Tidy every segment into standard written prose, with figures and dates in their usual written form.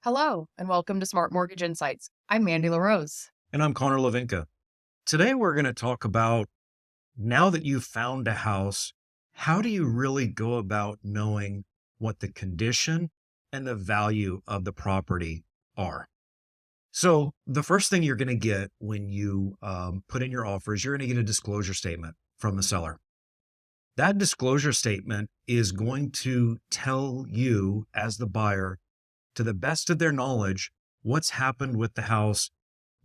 Hello, and welcome to Smart Mortgage Insights. I'm Mandy LaRose. And I'm Conor Lavinka. Today, we're going to talk about now that you've found a house, how do you really go about knowing what the condition and the value of the property are? So, the first thing you're going to get when you put in your offers, you're going to get a disclosure statement from the seller. That disclosure statement is going to tell you, as the buyer, to the best of their knowledge, what's happened with the house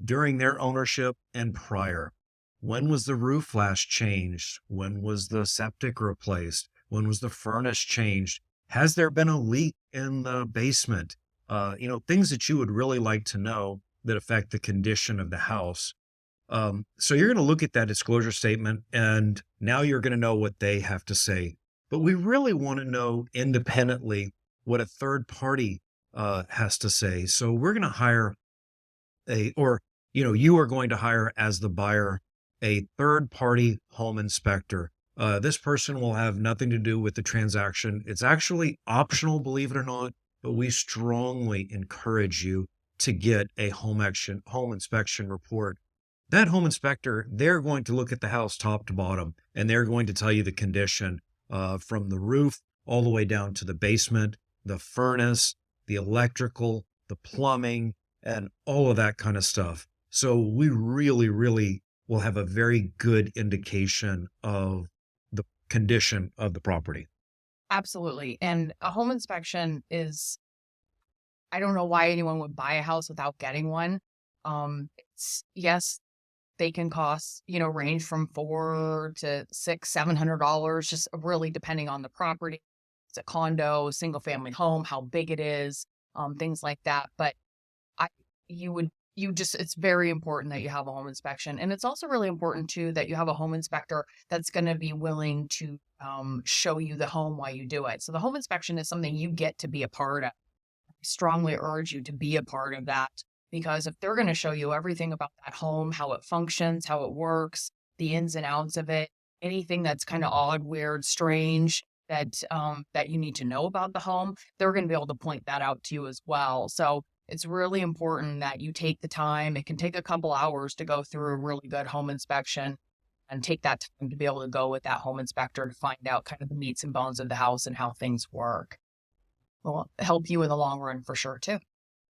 during their ownership and prior. When was the roof last changed? When was the septic replaced? When was the furnace changed? Has there been a leak in the basement? Things that you would really like to know that affect the condition of the house. So you're going to look at that disclosure statement, and now you're going to know what they have to say. But we really want to know independently what a third party has to say. So we're going to hire you are going to hire, as the buyer, a third party home inspector. This person will have nothing to do with the transaction. It's actually optional, believe it or not, but we strongly encourage you to get a home inspection report. That home inspector, they're going to look at the house top to bottom, and they're going to tell you the condition from the roof all the way down to the basement, the furnace, the electrical, the plumbing, and all of that kind of stuff. So we really, really will have a very good indication of the condition of the property. Absolutely. And a home inspection I don't know why anyone would buy a house without getting one. Yes, they can cost, range from $400 to $700, just really depending on the property. It's a condo, single family home, how big it is, things like that. But I you would you just it's very important that you have a home inspection. And it's also really important too that you have a home inspector that's going to be willing to show you the home while you do it. So the home inspection is something you get to be a part of. I strongly urge you to be a part of that, because if they're going to show you everything about that home, how it functions, how it works, the ins and outs of it, anything that's kind of odd, weird, strange that you need to know about the home, they're going to be able to point that out to you as well. So it's really important that you take the time. It can take a couple hours to go through a really good home inspection, and take that time to be able to go with that home inspector to find out kind of the meats and bones of the house and how things work. Will help you in the long run for sure too.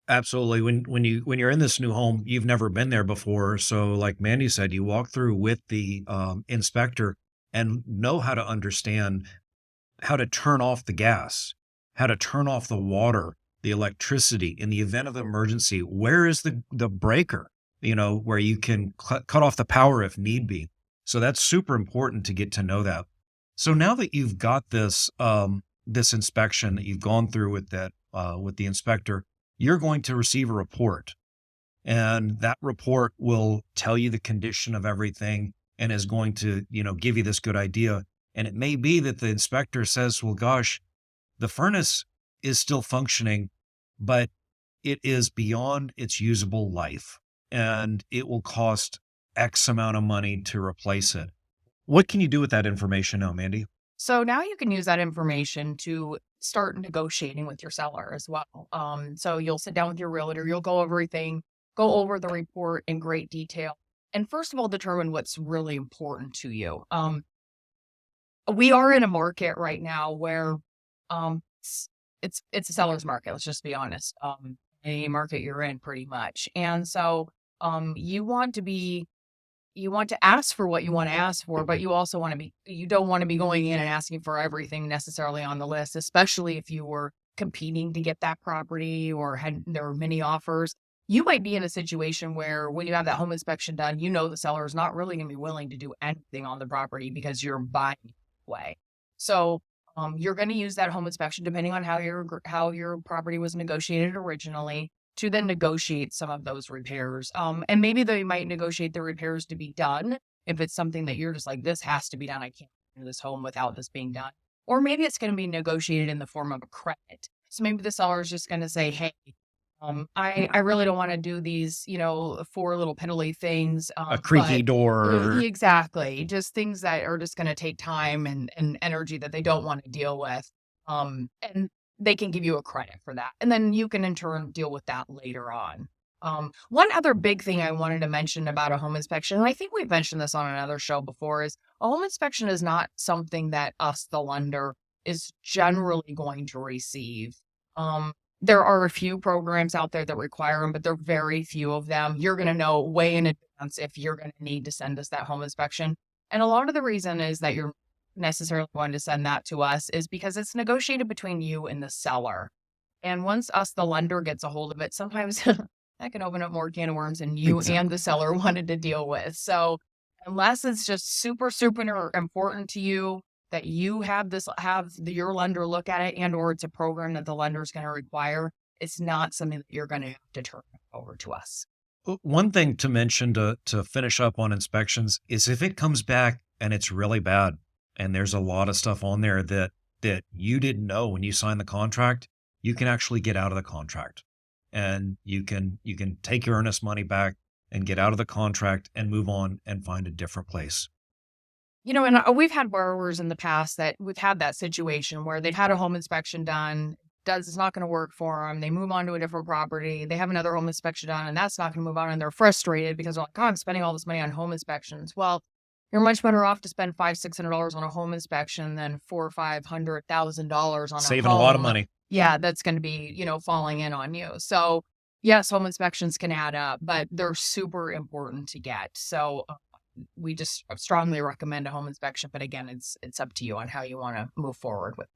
Absolutely. When you're in this new home, you've never been there before. So, like Mandy said, you walk through with the inspector and know how to understand how to turn off the gas, how to turn off the water, the electricity in the event of emergency. Where is the breaker, where you can cut off the power if need be. So that's super important to get to know that. So now that you've got this inspection that you've gone through with the inspector, you're going to receive a report, and that report will tell you the condition of everything and is going to, give you this good idea. And it may be that the inspector says, well, gosh, the furnace is still functioning, but it is beyond its usable life, and it will cost X amount of money to replace it. What can you do with that information now, Mandy? So now you can use that information to start negotiating with your seller as well. So you'll sit down with your realtor, you'll go over the report in great detail. And first of all, determine what's really important to you. We are in a market right now where it's a seller's market. Let's just be honest. Any market you're in, pretty much. And so you want to ask for what you want to ask for, but you don't want to be going in and asking for everything necessarily on the list, especially if you were competing to get that property or there were many offers. You might be in a situation where when you have that home inspection done, the seller is not really going to be willing to do anything on the property because you're buying way. So you're going to use that home inspection, depending on how your property was negotiated originally, to then negotiate some of those repairs. And maybe they might negotiate the repairs to be done if it's something that you're just like, this has to be done. I can't do this home without this being done. Or maybe it's going to be negotiated in the form of a credit. So maybe the seller is just going to say, hey, I really don't want to do these, four little piddly things. A creaky door. Exactly. Just things that are just going to take time and energy that they don't want to deal with. And they can give you a credit for that. And then you can in turn deal with that later on. One other big thing I wanted to mention about a home inspection, and I think we've mentioned this on another show before, is a home inspection is not something that us, the lender, is generally going to receive. Um, there are a few programs out there that require them, but there are very few of them. You're going to know way in advance if you're going to need to send us that home inspection. And a lot of the reason is that you're necessarily going to send that to us is because it's negotiated between you and the seller. And once us, the lender, gets a hold of it, sometimes that can open up more can of worms than you and the Exactly. seller wanted to deal with. So unless it's just super, super important to you that you your lender look at it, and or it's a program that the lender is going to require, it's not something that you're going to have to turn over to us. One thing to mention to finish up on inspections is if it comes back and it's really bad and there's a lot of stuff on there that you didn't know when you signed the contract, you can actually get out of the contract. And you can take your earnest money back and get out of the contract and move on and find a different place. And we've had borrowers in the past that we've had that situation where they've had a home inspection done, does it's not going to work for them. They move on to a different property. They have another home inspection done, and that's not going to move on. And they're frustrated because they're like, "Oh, I'm spending all this money on home inspections." Well, you're much better off to spend $500-$600 on a home inspection than $400,000 or $500,000 on a Saving a lot of home. money. Yeah, that's going to be falling in on you. So yes, home inspections can add up, but they're super important to get. So we just strongly recommend a home inspection, but again, it's up to you on how you want to move forward with.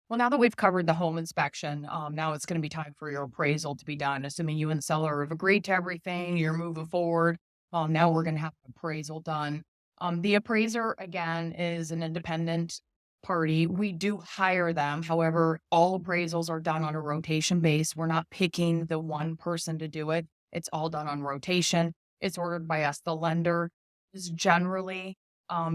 Well, now that we've covered the home inspection, now it's going to be time for your appraisal to be done. Assuming you and the seller have agreed to everything, you're moving forward. Now we're going to have an appraisal done. The appraiser, again, is an independent party. We do hire them. However, all appraisals are done on a rotation base. We're not picking the one person to do it. It's all done on rotation. It's ordered by us. The lender is generally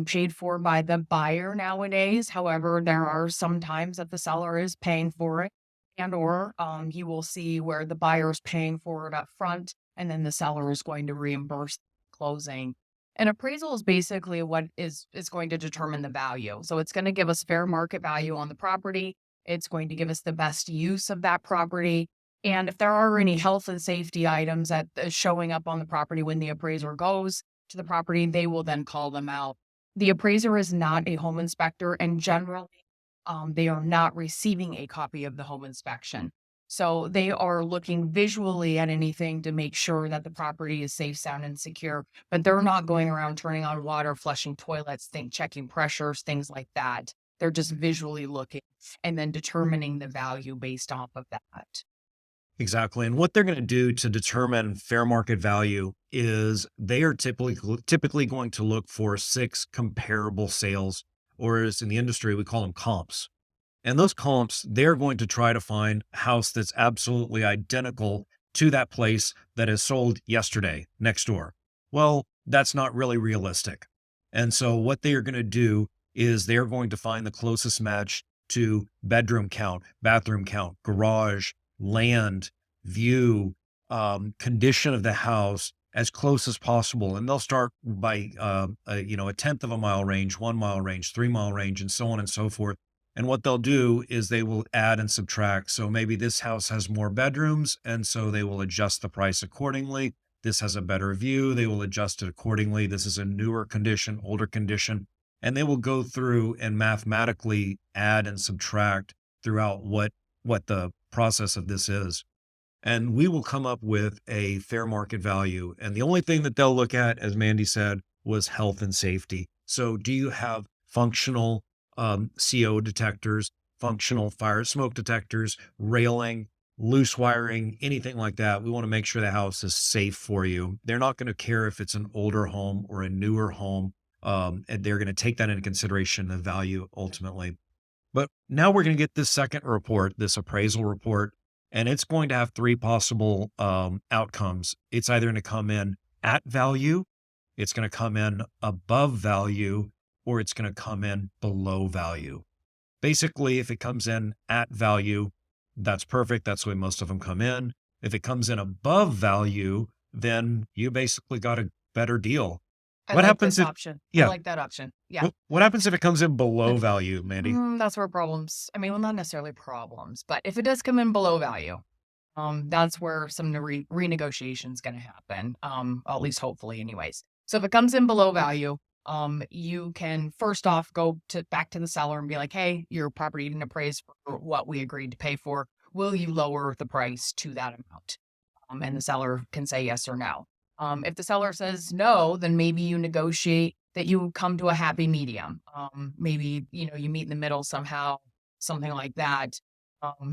paid for by the buyer nowadays. However, there are some times that the seller is paying for it, and or you will see where the buyer is paying for it up front, and then the seller is going to reimburse closing. An appraisal is basically what is going to determine the value. So it's going to give us fair market value on the property. It's going to give us the best use of that property. And if there are any health and safety items that is showing up on the property when the appraiser goes to the property, they will then call them out. The appraiser is not a home inspector, and generally, they are not receiving a copy of the home inspection. So they are looking visually at anything to make sure that the property is safe, sound, and secure, but they're not going around turning on water, flushing toilets, checking pressures, things like that. They're just visually looking and then determining the value based off of that. Exactly. And what they're going to do to determine fair market value is they are typically going to look for six comparable sales, or as in the industry, we call them comps. And those comps, they're going to try to find a house that's absolutely identical to that place that is sold yesterday next door. Well, that's not really realistic. And so what they are going to do is they're going to find the closest match to bedroom count, bathroom count, garage, land, view, condition of the house as close as possible. And they'll start by, a tenth of a mile range, 1 mile range, 3 mile range, and so on and so forth. And what they'll do is they will add and subtract. So maybe this house has more bedrooms, and so they will adjust the price accordingly. This has a better view. They will adjust it accordingly. This is a newer condition, older condition. And they will go through and mathematically add and subtract throughout what the process of this is. And we will come up with a fair market value. And the only thing that they'll look at, as Mandy said, was health and safety. So do you have functional CO detectors, functional fire smoke detectors, railing, loose wiring, anything like that? We want to make sure the house is safe for you. They're not going to care if it's an older home or a newer home. And they're going to take that into consideration, the value ultimately. But now we're going to get this second report, this appraisal report, and it's going to have three possible outcomes. It's either going to come in at value, it's going to come in above value, or it's going to come in below value. Basically, if it comes in at value, that's perfect. That's the way most of them come in. If it comes in above value, then you basically got a better deal. I What like happens this if option. I yeah, like that option. Yeah. what happens if it comes in below value, Mandy? That's where problems, I mean, well, not necessarily problems, but if it does come in below value, that's where some renegotiation is going to happen. At least hopefully anyways. So if it comes in below value, you can first off go to back to the seller and be like, hey, your property didn't appraise for what we agreed to pay for. Will you lower the price to that amount? And the seller can say yes or no. If the seller says no, then maybe you negotiate that you come to a happy medium. Maybe you meet in the middle somehow, something like that.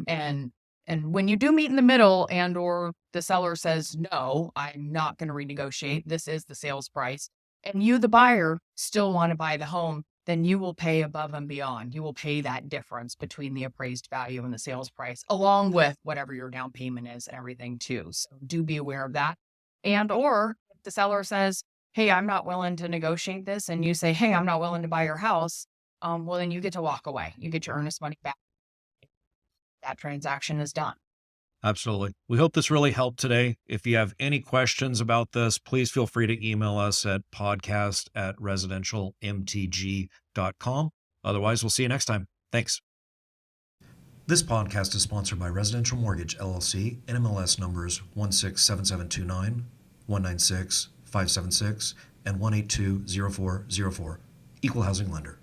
And when you do meet in the middle, and or the seller says no, I'm not going to renegotiate. This is the sales price, and you, the buyer, still want to buy the home, then you will pay above and beyond. You will pay that difference between the appraised value and the sales price, along with whatever your down payment is and everything too. So do be aware of that. And or if the seller says, hey, I'm not willing to negotiate this, and you say, hey, I'm not willing to buy your house, well, then you get to walk away. You get your earnest money back. That transaction is done. Absolutely. We hope this really helped today. If you have any questions about this, please feel free to email us at podcast@residentialmtg.com. Otherwise, we'll see you next time. Thanks. This podcast is sponsored by Residential Mortgage LLC, NMLS numbers 167729, 196 576, and 1820404. Equal housing lender.